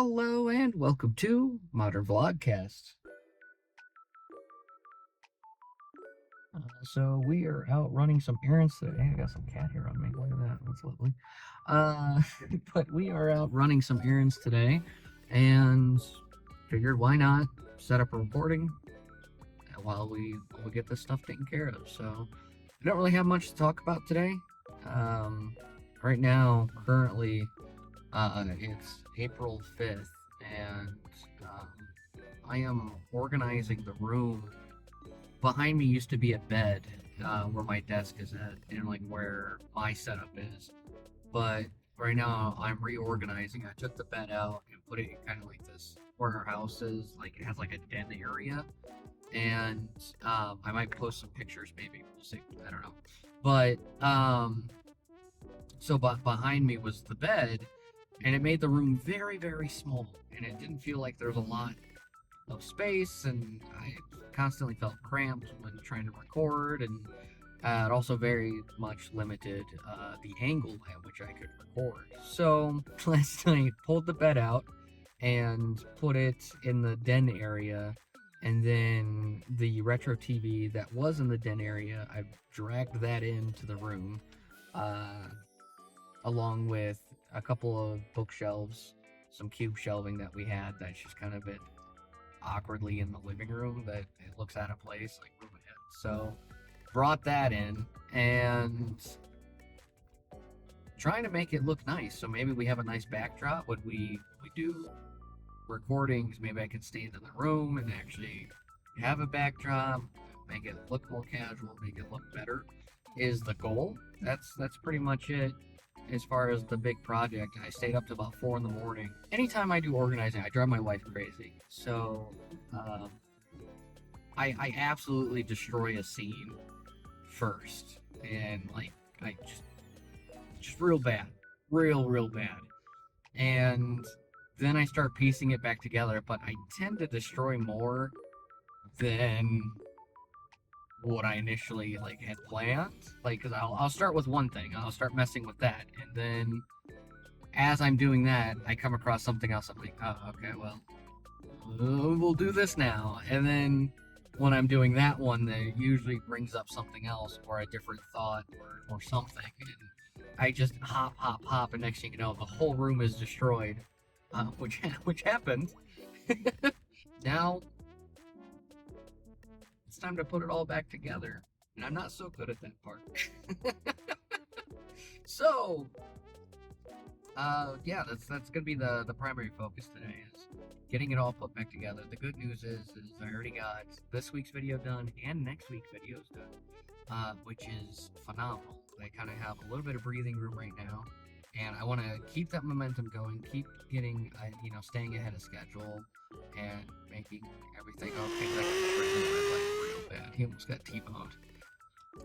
Hello and welcome to Modern VlogCast. So we are out running some errands today. I got some cat hair on me. Look at that. That's lovely. But we are out running some errands today and figured why not set up a recording while we get this stuff taken care of. So I don't really have much to talk about today. Right now, currently, it's April 5th, and I am organizing the room. Behind me used to be a bed, where my desk is at, and like where my setup is. But right now, I'm reorganizing. I took the bed out and put it in kind of like this, where our house is. Like it has like a den area, and I might post some pictures. Maybe we'll see. I don't know. But so behind me was the bed. And it made the room very, very small, and it didn't feel like there was a lot of space, and I constantly felt cramped when trying to record, and it also very much limited the angle at which I could record. So last night, pulled the bed out and put it in the den area, and then the retro TV that was in the den area, I dragged that into the room, along with a couple of bookshelves, some cube shelving that we had that's just kind of a bit awkwardly in the living room that it looks out of place, like move ahead. So brought that in and trying to make it look nice. So maybe we have a nice backdrop when we do recordings. Maybe I could stand in the room and actually have a backdrop, make it look more casual, make it look better is the goal. That's pretty much it. As far as the big project, I stayed up to about 4 in the morning. Anytime I do organizing, I drive my wife crazy. So, I absolutely destroy a scene first. And, like, I just real bad. Real bad. And then I start piecing it back together, but I tend to destroy more than what I initially had planned. Because I'll start with one thing, I'll start messing with that, and then as I'm doing that, I come across something else. I'm like, oh, okay, well, we'll do this now. And then when I'm doing that one, that usually brings up something else or a different thought or something, and I just hop, and next thing you know, the whole room is destroyed, which happened. Now it's time to put it all back together, and I'm not so good at that part. So, yeah, that's gonna be the primary focus today, is getting it all put back together. The good news is I already got this week's video done and next week's videos done, which is phenomenal. I kind of have a little bit of breathing room right now, and I want to keep that momentum going, keep getting, staying ahead of schedule, and making everything okay. That guy's breathing red light real bad. He almost got T-boned.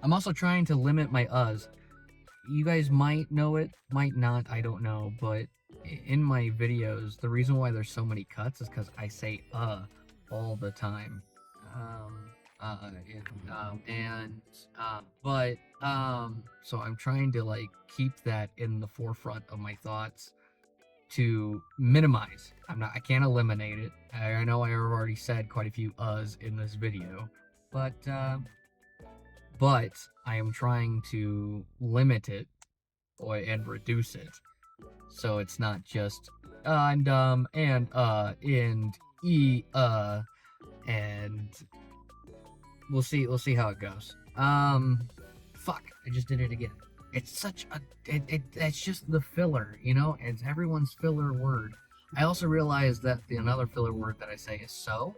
I'm also trying to limit my uhs. You guys might know it, might not, I don't know, but in my videos, the reason why there's so many cuts is because I say all the time. So I'm trying to keep that in the forefront of my thoughts to minimize. I can't eliminate it. I know I have already said quite a few uhs in this video, but I am trying to limit it and reduce it, so it's not just I'm dumb and and we'll see how it goes. Fuck, I just did it again. It's such a it's just the filler, it's everyone's filler word. I also realized that another filler word that I say is so,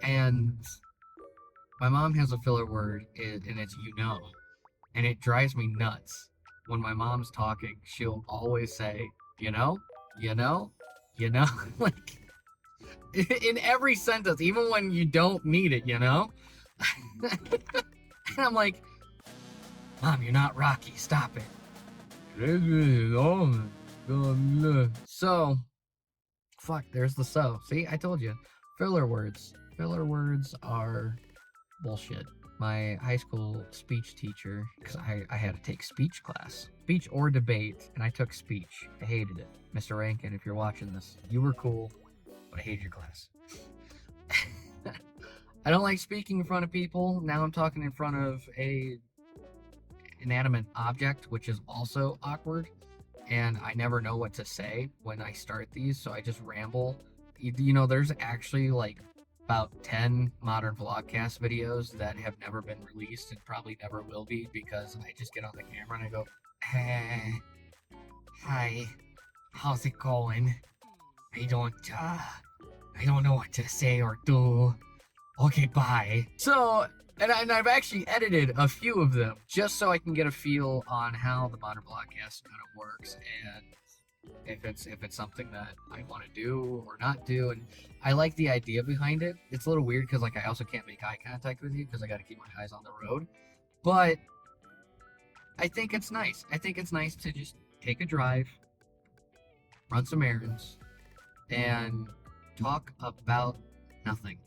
and my mom has a filler word, and it's and it drives me nuts. When my mom's talking, she'll always say, like, in every sentence, even when you don't need it, And I'm like, Mom, you're not Rocky, stop it. So, fuck, there's the so. See, I told you. Filler words. Filler words are bullshit. my high school speech teacher, because I had to take speech class, speech or debate, and I took speech. I hated it. Mr. Rankin, if you're watching this, you were cool, but I hated your class. I don't like speaking in front of people. Now I'm talking in front of a inanimate object, which is also awkward, and I never know what to say when I start these, so I just ramble. You know, there's actually like about 10 modern vlogcast videos that have never been released and probably never will be, because I just get on the camera and I go, hey, hi, how's it going? I don't know what to say or do. Okay, bye. So, and I've actually edited a few of them just so I can get a feel on how the modern vlogcast kind of works, and if it's something that I want to do or not do. And I like the idea behind it. It's a little weird because like I also can't make eye contact with you because I got to keep my eyes on the road, but I think it's nice. I think it's nice to just take a drive, run some errands, and talk about nothing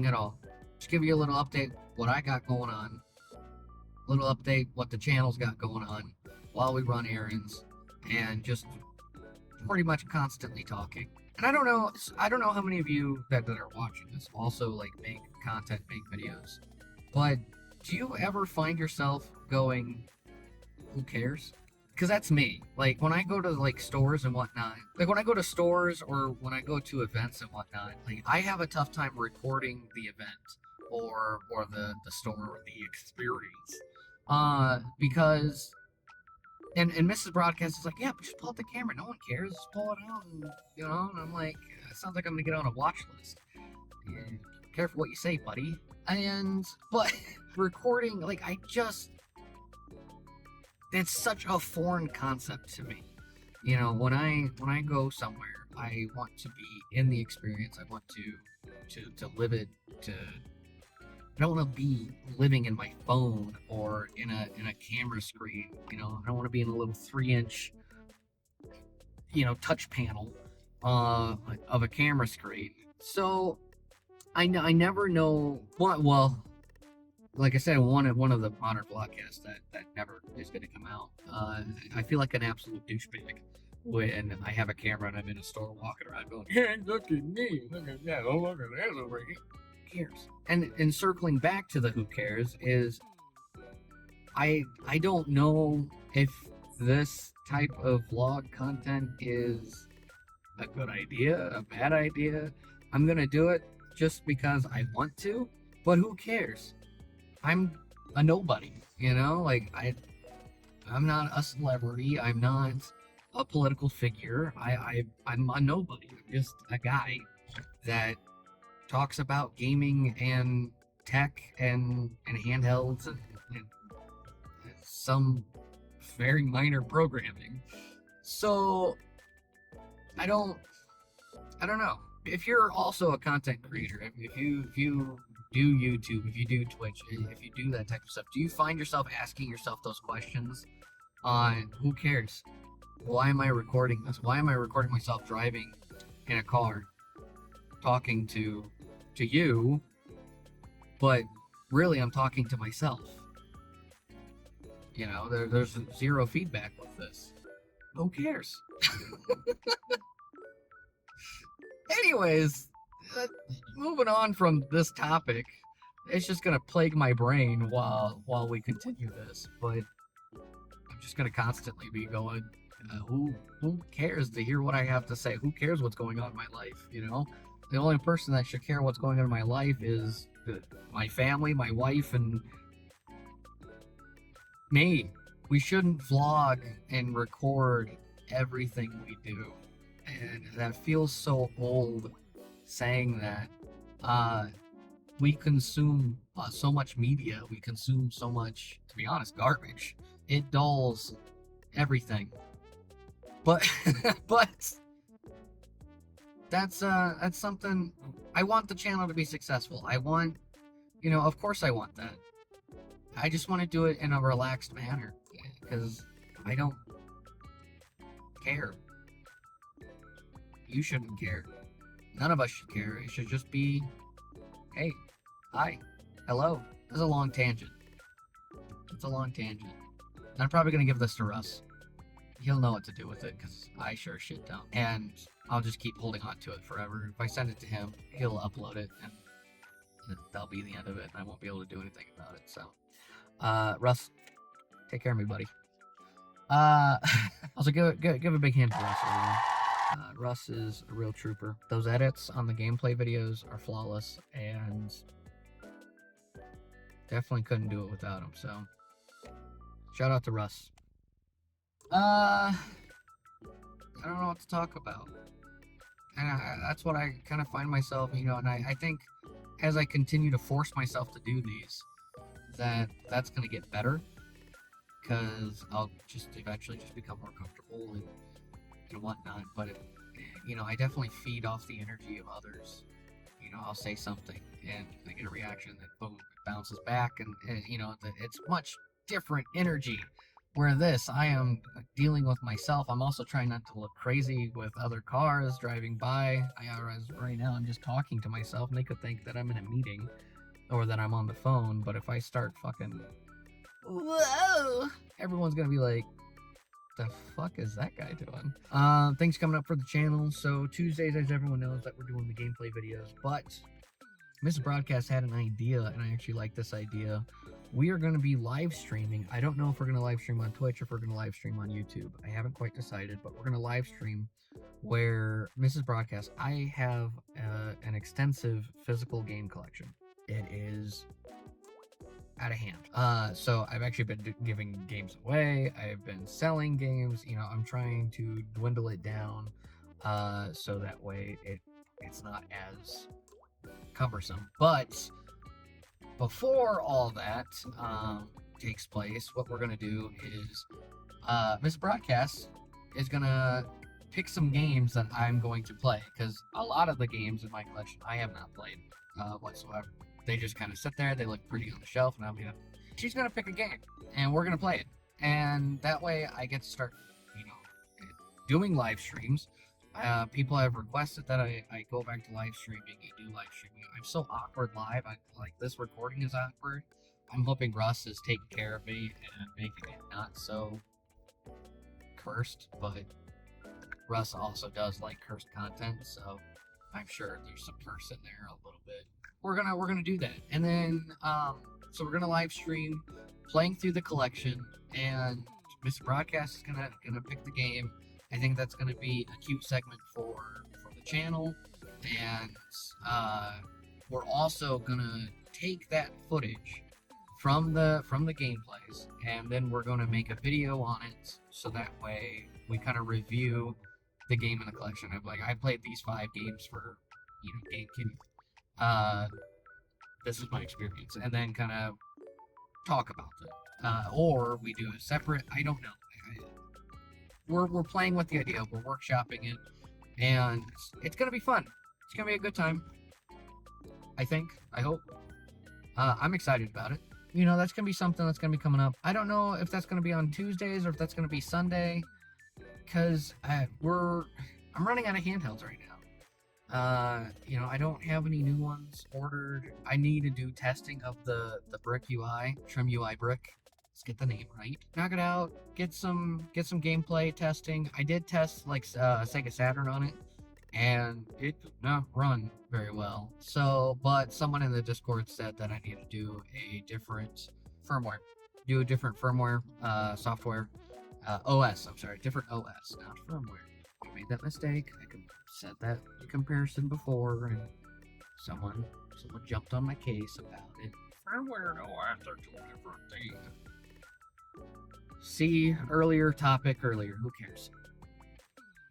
at all. Just give you a little update what I got going on, a little update what the channel's got going on while we run errands, and just pretty much constantly talking. And I don't know how many of you that are watching this also like make content, make videos, but do you ever find yourself going, who cares? Because that's me. Like when I go to like stores and whatnot, like when I go to stores or when I go to events and whatnot, like I have a tough time recording the event or the store or the experience, because and Mrs. Broadcast is like, yeah, but just pull out the camera, no one cares, just pull it out, and you know. And I'm like, it sounds like I'm gonna get on a watch list. Yeah, careful what you say, buddy. And but recording, like it's such a foreign concept to me. You know, when I go somewhere, I want to be in the experience. I want to live it. I don't want to be living in my phone or in a camera screen. You know, I don't want to be in a little 3-inch, you know, touch panel of a camera screen. So I never know what. Well, like I said, one of the modern vlogcasts that never is going to come out. I feel like an absolute douchebag when I have a camera and I'm in a store walking around going, "Hey, look at me! Look at that! Oh, look at that over here!" Who cares? And circling back to the who cares is, I don't know if this type of vlog content is a good idea, a bad idea. I'm gonna do it just because I want to, but who cares? I'm a nobody, you know? Like I'm not a celebrity. I'm not a political figure. I'm a nobody. I'm just a guy that talks about gaming and tech and handhelds and some very minor programming. So I don't know. If you're also a content creator, if you do YouTube, if you do Twitch, if you do that type of stuff, do you find yourself asking yourself those questions on who cares? Why am I recording this? Why am I recording myself driving in a car, talking to you, but really I'm talking to myself? You know, there's zero feedback with this. Who cares? Anyways, moving on from this topic, it's just gonna plague my brain while we continue this. But I'm just gonna constantly be going, who cares to hear what I have to say? Who cares what's going on in my life? You know, the only person that should care what's going on in my life is my family, my wife, and me. We shouldn't vlog and record everything we do. And that feels so old saying that. We consume so much media. We consume so much, to be honest, garbage. It dulls everything. But but that's something. I want the channel to be successful. I want, you know, of course I want that. I just want to do it in a relaxed manner because I don't care. You shouldn't care. None of us should care. It should just be, hey, hi, Hello. This is a long tangent. It's a long tangent. And I'm probably going to give this to Russ. He'll know what to do with it, because I sure shit don't. And I'll just keep holding on to it forever. If I send it to him, he'll upload it, and that'll be the end of it, and I won't be able to do anything about it. So, Russ, take care of me, buddy. Also, give a big hand to Russ, everyone. Russ is a real trooper. Those edits on the gameplay videos are flawless, and definitely couldn't do it without him. So, shout out to Russ. I don't know what to talk about. And that's what I kind of find myself, and I think as I continue to force myself to do these, that's going to get better, because I'll just eventually just become more comfortable and whatnot. But, I definitely feed off the energy of others. I'll say something, and I get a reaction that, boom, it bounces back, and it's much different energy. Where this, I am dealing with myself. I'm also trying not to look crazy with other cars driving by. Right now, I'm just talking to myself, and they could think that I'm in a meeting or that I'm on the phone. But if I start fucking, whoa, everyone's gonna be like, the fuck is that guy doing? Things coming up for the channel. So Tuesdays, as everyone knows, that we're doing the gameplay videos. But Mrs. Broadcast had an idea, and I actually like this idea. We are going to be live streaming. I don't know if we're going to live stream on Twitch or if we're going to live stream on YouTube. I haven't quite decided, but we're going to live stream where Mrs. Broadcast, I have an extensive physical game collection. It is out of hand. So I've actually been giving games away. I've been selling games. I'm trying to dwindle it down so that way it's not as cumbersome. But before all that takes place, what we're going to do is Miss Broadcast is going to pick some games that I'm going to play, because a lot of the games in my collection I have not played whatsoever. They just kind of sit there, they look pretty on the shelf, and she's going to pick a game, and we're going to play it. And that way I get to start, doing live streams. People have requested that I go back to live streaming and do live streaming. I'm so awkward live. This recording is awkward. I'm hoping Russ is taking care of me and making it not so cursed, but Russ also does like cursed content, so I'm sure there's some curse in there a little bit. We're gonna do that, and then so we're gonna live stream playing through the collection, and Mr. Broadcast is gonna pick the game. I think that's gonna be a cute segment for the channel, and we're also gonna take that footage from the gameplays, and then we're gonna make a video on it, so that way we kind of review the game in the collection. I played these 5 games for GameKitty. This is my experience, and then kind of talk about it, or we do a separate. I don't know. We're playing with the idea. We're workshopping it, and it's gonna be fun. It's gonna be a good time. I think. I hope. I'm excited about it. That's gonna be something that's gonna be coming up. I don't know if that's gonna be on Tuesdays or if that's gonna be Sunday, because I'm running out of handhelds right now. I don't have any new ones ordered. I need to do testing of the brick UI, Trim UI brick. Let's get the name right. Knock it out. Get some gameplay testing. I did test Sega Saturn on it, and it did not run very well. So, but someone in the Discord said that I need to do a different firmware. Do a different firmware, software, OS. I'm sorry, different OS, not firmware. I made that mistake. I said that in comparison before, and someone jumped on my case about it. Firmware and OS are two different things. See, topic earlier. Who cares?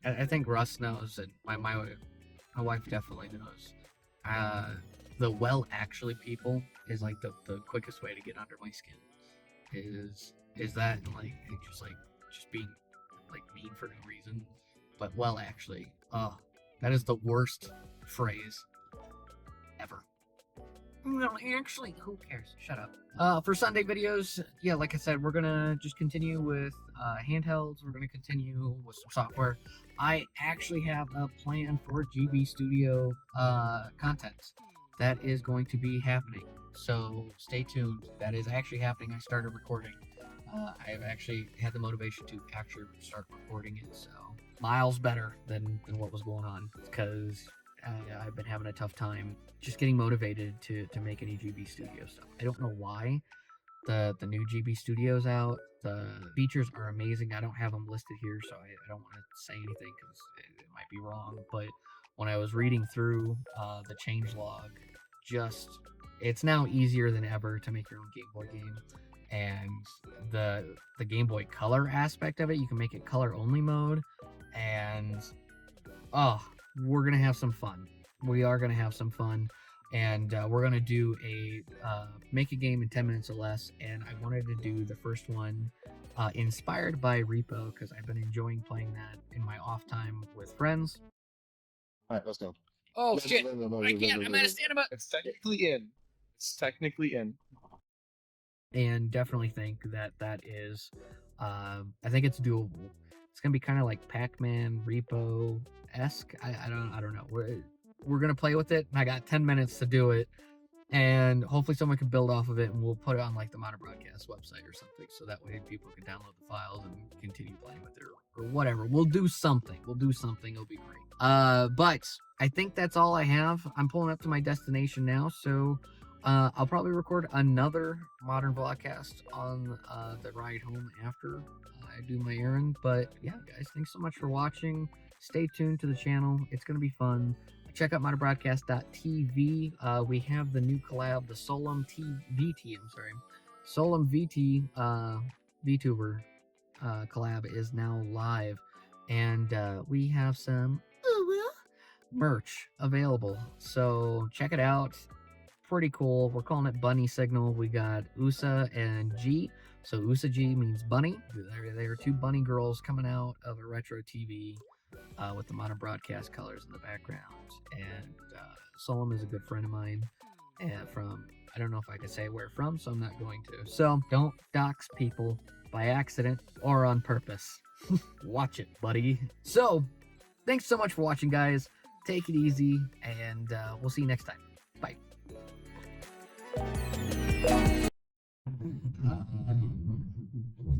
I think Russ knows, and my wife definitely knows. The actually people is like the quickest way to get under my skin. Is that just being mean for no reason? But actually, that is the worst phrase ever. Well, actually, who cares? Shut up. For Sunday videos, yeah, like I said, we're gonna just continue with handhelds. We're gonna continue with some software. I actually have a plan for GB Studio content that is going to be happening. So stay tuned. That is actually happening. I started recording. I've actually had the motivation to actually start recording it. So miles better than what was going on, because I've been having a tough time just getting motivated to make any GB Studio stuff. I don't know why. The new GB Studio's out. The features are amazing. I don't have them listed here, so I don't want to say anything because it might be wrong. But when I was reading through the changelog, just it's now easier than ever to make your own Game Boy game. And the Game Boy Color aspect of it, you can make it color only mode, and oh, we're gonna have some fun. We are gonna have some fun, and we're gonna do a make a game in 10 minutes or less. And I wanted to do the first one inspired by Repo, because I've been enjoying playing that in my off time with friends. All right, let's go. Oh shit! I can't. I'm at a stand-up. It's technically in. It's technically in. And definitely think that that is, I think it's doable. It's gonna be kind of like Pac-Man Repo-esque. I don't know. We're gonna play with it. I got 10 minutes to do it, and hopefully someone can build off of it, and we'll put it on like the Modern VlogCast website or something, so that way people can download the files and continue playing with it, or whatever. We'll do something. It'll be great. But I think that's all I have. I'm pulling up to my destination now, so I'll probably record another Modern VlogCast on the ride home after I do my errand. But yeah, guys, thanks so much for watching. Stay tuned to the channel. It's going to be fun. Check out modernbroadcast.tv. We have the new collab, the Solum VT VTuber collab is now live. And we have some merch available. So check it out. Pretty cool. We're calling it Bunny Signal. We got USA and G. So USA G means bunny. They are two bunny girls coming out of a retro TV with the Modern Broadcast colors in the background. And Solom is a good friend of mine from, I don't know if I could say where from, so I'm not going to. So don't dox people by accident or on purpose. Watch it, buddy. So thanks so much for watching, guys. Take it easy, and we'll see you next time. Bye.